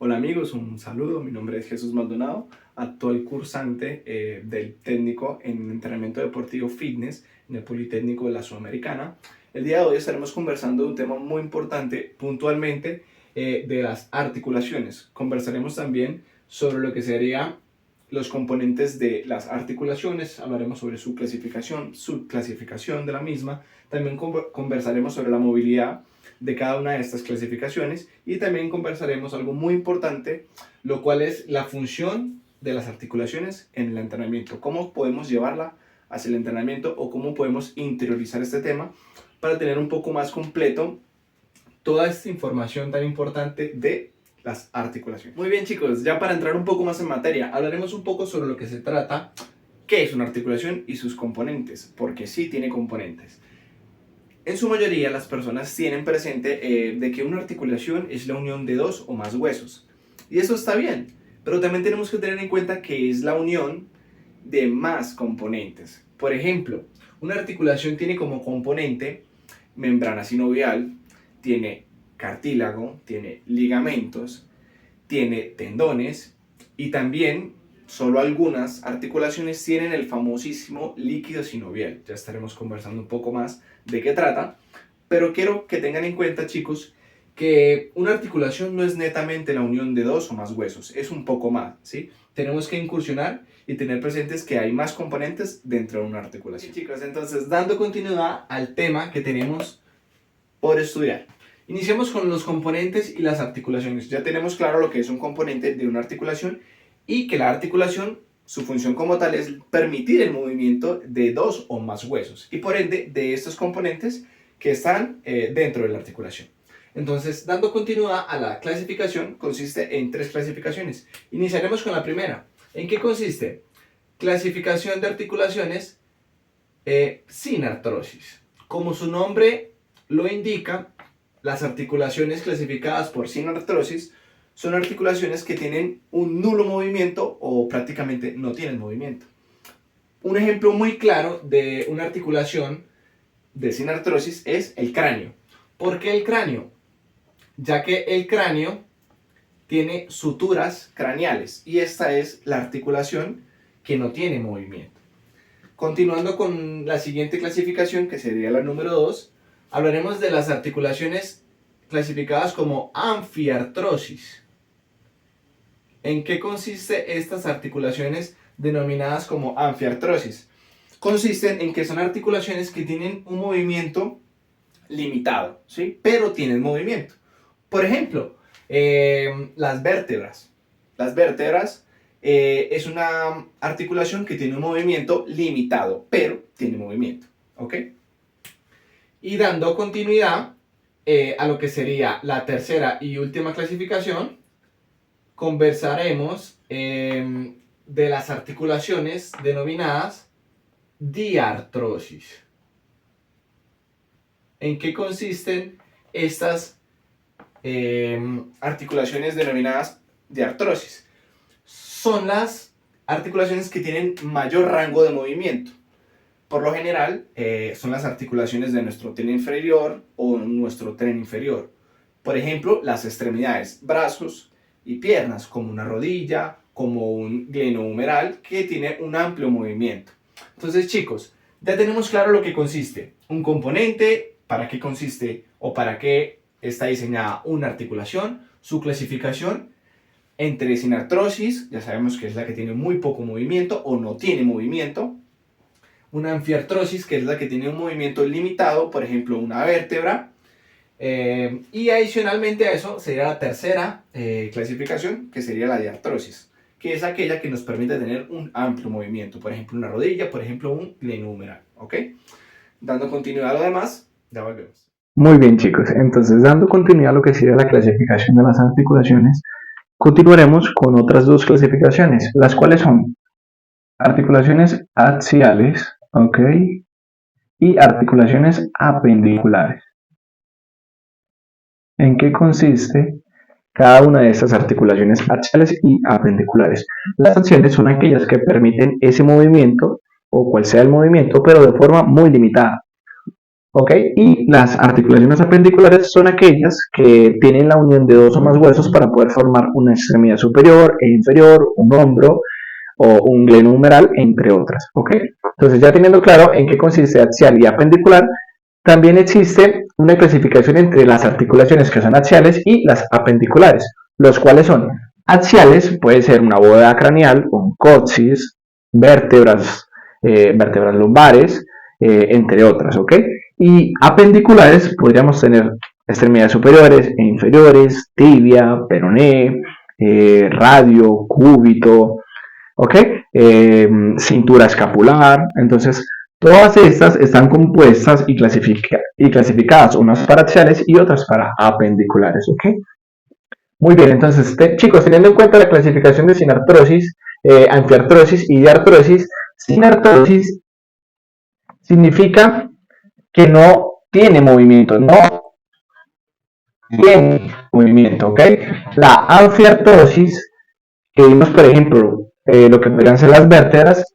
Hola amigos, un saludo. Mi nombre es Jesús Maldonado, actual cursante del técnico en entrenamiento deportivo fitness en el Politécnico de la Sudamericana. El día de hoy estaremos conversando de un tema muy importante, puntualmente de las articulaciones. Conversaremos también sobre lo que serían los componentes de las articulaciones, hablaremos sobre su clasificación de la misma, también conversaremos sobre la movilidad de cada una de estas clasificaciones y también conversaremos algo muy importante, lo cual es la función de las articulaciones en el entrenamiento, cómo podemos llevarla hacia el entrenamiento o cómo podemos interiorizar este tema para tener un poco más completo toda esta información tan importante de las articulaciones. Muy bien chicos, ya para entrar un poco más en materia, hablaremos un poco sobre lo que se trata, qué es una articulación y sus componentes, porque sí tiene componentes. En su mayoría las personas tienen presente de que una articulación es la unión de dos o más huesos. Y eso está bien, pero también tenemos que tener en cuenta que es la unión de más componentes. Por ejemplo, una articulación tiene como componente membrana sinovial, tiene cartílago, tiene ligamentos, tiene tendones y también solo algunas articulaciones tienen el famosísimo líquido sinovial. Ya estaremos conversando un poco más de qué trata, pero quiero que tengan en cuenta, chicos, que una articulación no es netamente la unión de dos o más huesos, es un poco más, ¿sí? Tenemos que incursionar y tener presentes que hay más componentes dentro de una articulación. Sí, chicos, entonces dando continuidad al tema que tenemos por estudiar. Iniciemos con los componentes y las articulaciones. Ya tenemos claro lo que es un componente de una articulación y que la articulación, su función como tal es permitir el movimiento de dos o más huesos y por ende de estos componentes que están dentro de la articulación. Entonces, dando continuidad a la clasificación, consiste en tres clasificaciones. Iniciaremos con la primera. ¿En qué consiste? Clasificación de articulaciones sin artrosis. Como su nombre lo indica, las articulaciones clasificadas por sin artrosis son articulaciones que tienen un nulo movimiento o prácticamente no tienen movimiento. Un ejemplo muy claro de una articulación de sin artrosis es el cráneo. ¿Por qué el cráneo? Ya que el cráneo tiene suturas craneales y esta es la articulación que no tiene movimiento. Continuando con la siguiente clasificación, que sería la número 2, hablaremos de las articulaciones clasificadas como anfiartrosis. ¿En qué consiste estas articulaciones denominadas como anfiartrosis? Consisten en que son articulaciones que tienen un movimiento limitado, ¿sí? Pero tienen movimiento. Por ejemplo, las vértebras. Las vértebras es una articulación que tiene un movimiento limitado, pero tiene movimiento, ¿ok? Y dando continuidad a lo que sería la tercera y última clasificación, conversaremos de las articulaciones denominadas diartrosis. ¿En qué consisten estas articulaciones denominadas diartrosis? Son las articulaciones que tienen mayor rango de movimiento. Por lo general, son las articulaciones de nuestro tren inferior o nuestro tren inferior. Por ejemplo, las extremidades, brazos y piernas, como una rodilla, como un glenohumeral, que tiene un amplio movimiento. Entonces, chicos, ya tenemos claro lo que consiste. Un componente, para qué consiste o para qué está diseñada una articulación, su clasificación entre sin artrosis, ya sabemos que es la que tiene muy poco movimiento o no tiene movimiento, una anfiartrosis, que es la que tiene un movimiento limitado, por ejemplo, una vértebra, y adicionalmente a eso sería la tercera clasificación, que sería la diartrosis, que es aquella que nos permite tener un amplio movimiento, por ejemplo, una rodilla, por ejemplo, un glenohumeral, ¿ok? Dando continuidad a lo demás, ya volvemos. Muy bien chicos, entonces dando continuidad a lo que sería la clasificación de las articulaciones, continuaremos con otras dos clasificaciones, las cuales son articulaciones axiales, ¿ok? Y articulaciones apendiculares. ¿En qué consiste cada una de estas articulaciones axiales y apendiculares? Las axiales son aquellas que permiten ese movimiento, o cual sea el movimiento, pero de forma muy limitada. ¿ok? Y las articulaciones apendiculares son aquellas que tienen la unión de dos o más huesos para poder formar una extremidad superior e inferior, un hombro o un glenohumeral, entre otras, ¿ok? Entonces, ya teniendo claro en qué consiste axial y apendicular, también existe una clasificación entre las articulaciones que son axiales y las apendiculares, los cuales son axiales, puede ser una bóveda craneal, un coxis, vértebras, vértebras lumbares, entre otras, ¿ok? Y apendiculares podríamos tener extremidades superiores e inferiores, tibia, peroné, radio, cúbito, ¿ok? Cintura escapular. Entonces, todas estas están compuestas y clasificadas, unas para axiales y otras para apendiculares, ¿ok? Muy bien, entonces, chicos, teniendo en cuenta la clasificación de sinartrosis, antiartrosis y diartrosis, sinartrosis significa que no tiene movimiento, no tiene movimiento, ¿ok? La anfiartrosis, que vimos, por ejemplo, lo que podrían ser las vértebras,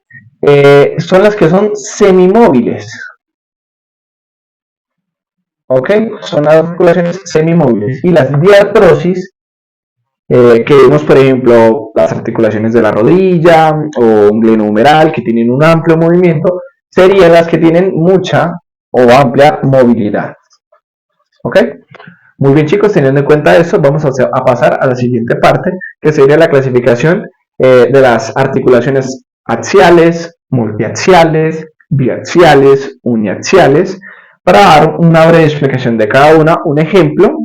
son las que son semimóviles, ¿ok? Son las articulaciones semimóviles. Y las diartrosis, que vemos, por ejemplo, las articulaciones de la rodilla o un glenohumeral que tienen un amplio movimiento, serían las que tienen mucha o amplia movilidad. ¿Ok? Muy bien, chicos, teniendo en cuenta eso, vamos a pasar a la siguiente parte, que sería la clasificación de las articulaciones axiales, multiaxiales, biaxiales, uniaxiales, para dar una breve explicación de cada una, un ejemplo,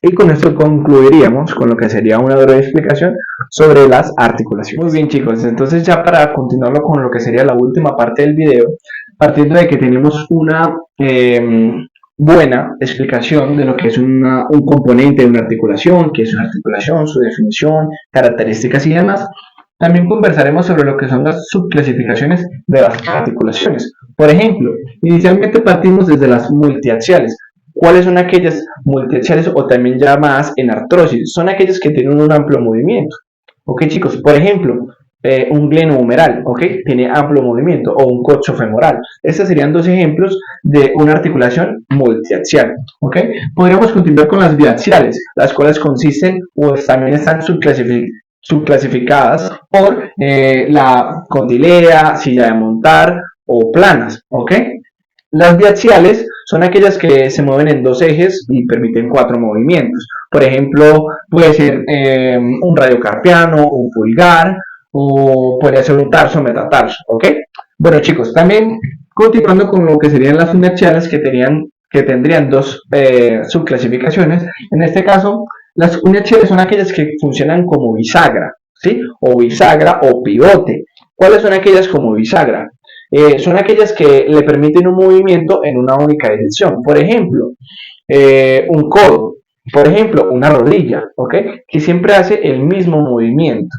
y con esto concluiríamos con lo que sería una breve explicación sobre las articulaciones. Muy bien, chicos, entonces ya para continuarlo con lo que sería la última parte del video, partiendo de que tenemos una buena explicación de lo que es un componente de una articulación, qué es una articulación, su definición, características y demás, también conversaremos sobre lo que son las subclasificaciones de las articulaciones. Por ejemplo, inicialmente partimos desde las multiaxiales. ¿Cuáles son aquellas multiaxiales o también llamadas en artrosis? Son aquellas que tienen un amplio movimiento. Ok, chicos, por ejemplo, un glenohumeral, ok, tiene amplio movimiento, o un coxofemoral. Estos serían dos ejemplos de una articulación multiaxial, ok. Podríamos continuar con las biaxiales, las cuales consisten o también están subclasificadas por la condilea, silla de montar o planas, ok. Las biaxiales son aquellas que se mueven en dos ejes y permiten cuatro movimientos. Por ejemplo, puede ser un radiocarpiano, un pulgar, o puede ser un tarso metatarso, ¿ok? Bueno, chicos, también continuando con lo que serían las uniaxiales que tendrían dos subclasificaciones. En este caso, las uniaxiales son aquellas que funcionan como bisagra, ¿sí? O bisagra o pivote. ¿Cuáles son aquellas como bisagra? Son aquellas que le permiten un movimiento en una única dirección. Por ejemplo, un codo, por ejemplo, una rodilla, ¿ok? Que siempre hace el mismo movimiento.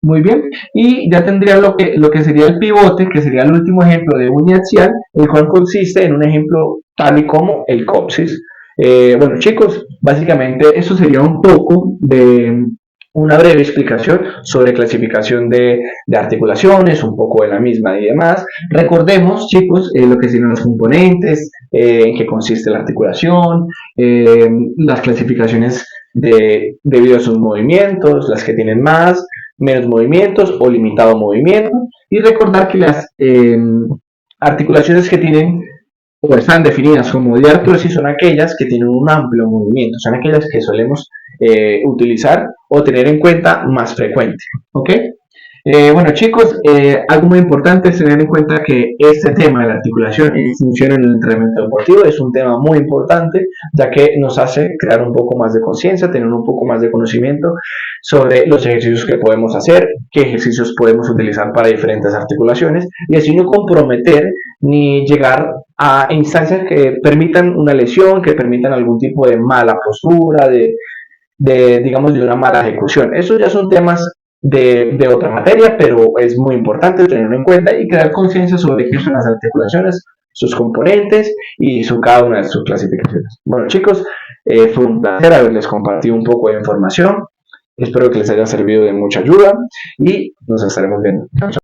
Muy bien, y ya tendría lo que sería el pivote, que sería el último ejemplo de uniaxial, el cual consiste en un ejemplo tal y como el coxis. Bueno, chicos, básicamente eso sería un poco de una breve explicación sobre clasificación de articulaciones, un poco de la misma y demás. Recordemos, chicos, lo que son los componentes, en qué consiste la articulación, las clasificaciones debido a sus movimientos, las que tienen más, menos movimientos o limitado movimiento, y recordar que las articulaciones que tienen o están definidas como diartrosis son aquellas que tienen un amplio movimiento, son aquellas que solemos utilizar o tener en cuenta más frecuente, ¿ok? Bueno, chicos, algo muy importante es tener en cuenta que este tema de la articulación y función en el entrenamiento deportivo es un tema muy importante, ya que nos hace crear un poco más de conciencia, tener un poco más de conocimiento sobre los ejercicios que podemos hacer, qué ejercicios podemos utilizar para diferentes articulaciones, y así no comprometer ni llegar a instancias que permitan una lesión, que permitan algún tipo de mala postura, digamos, de una mala ejecución. Esos ya son temas de otra materia, pero es muy importante tenerlo en cuenta y crear conciencia sobre qué son las articulaciones, sus componentes y cada una de sus clasificaciones. Bueno, chicos, fue un placer haberles compartido un poco de información. Espero que les haya servido de mucha ayuda y nos estaremos viendo.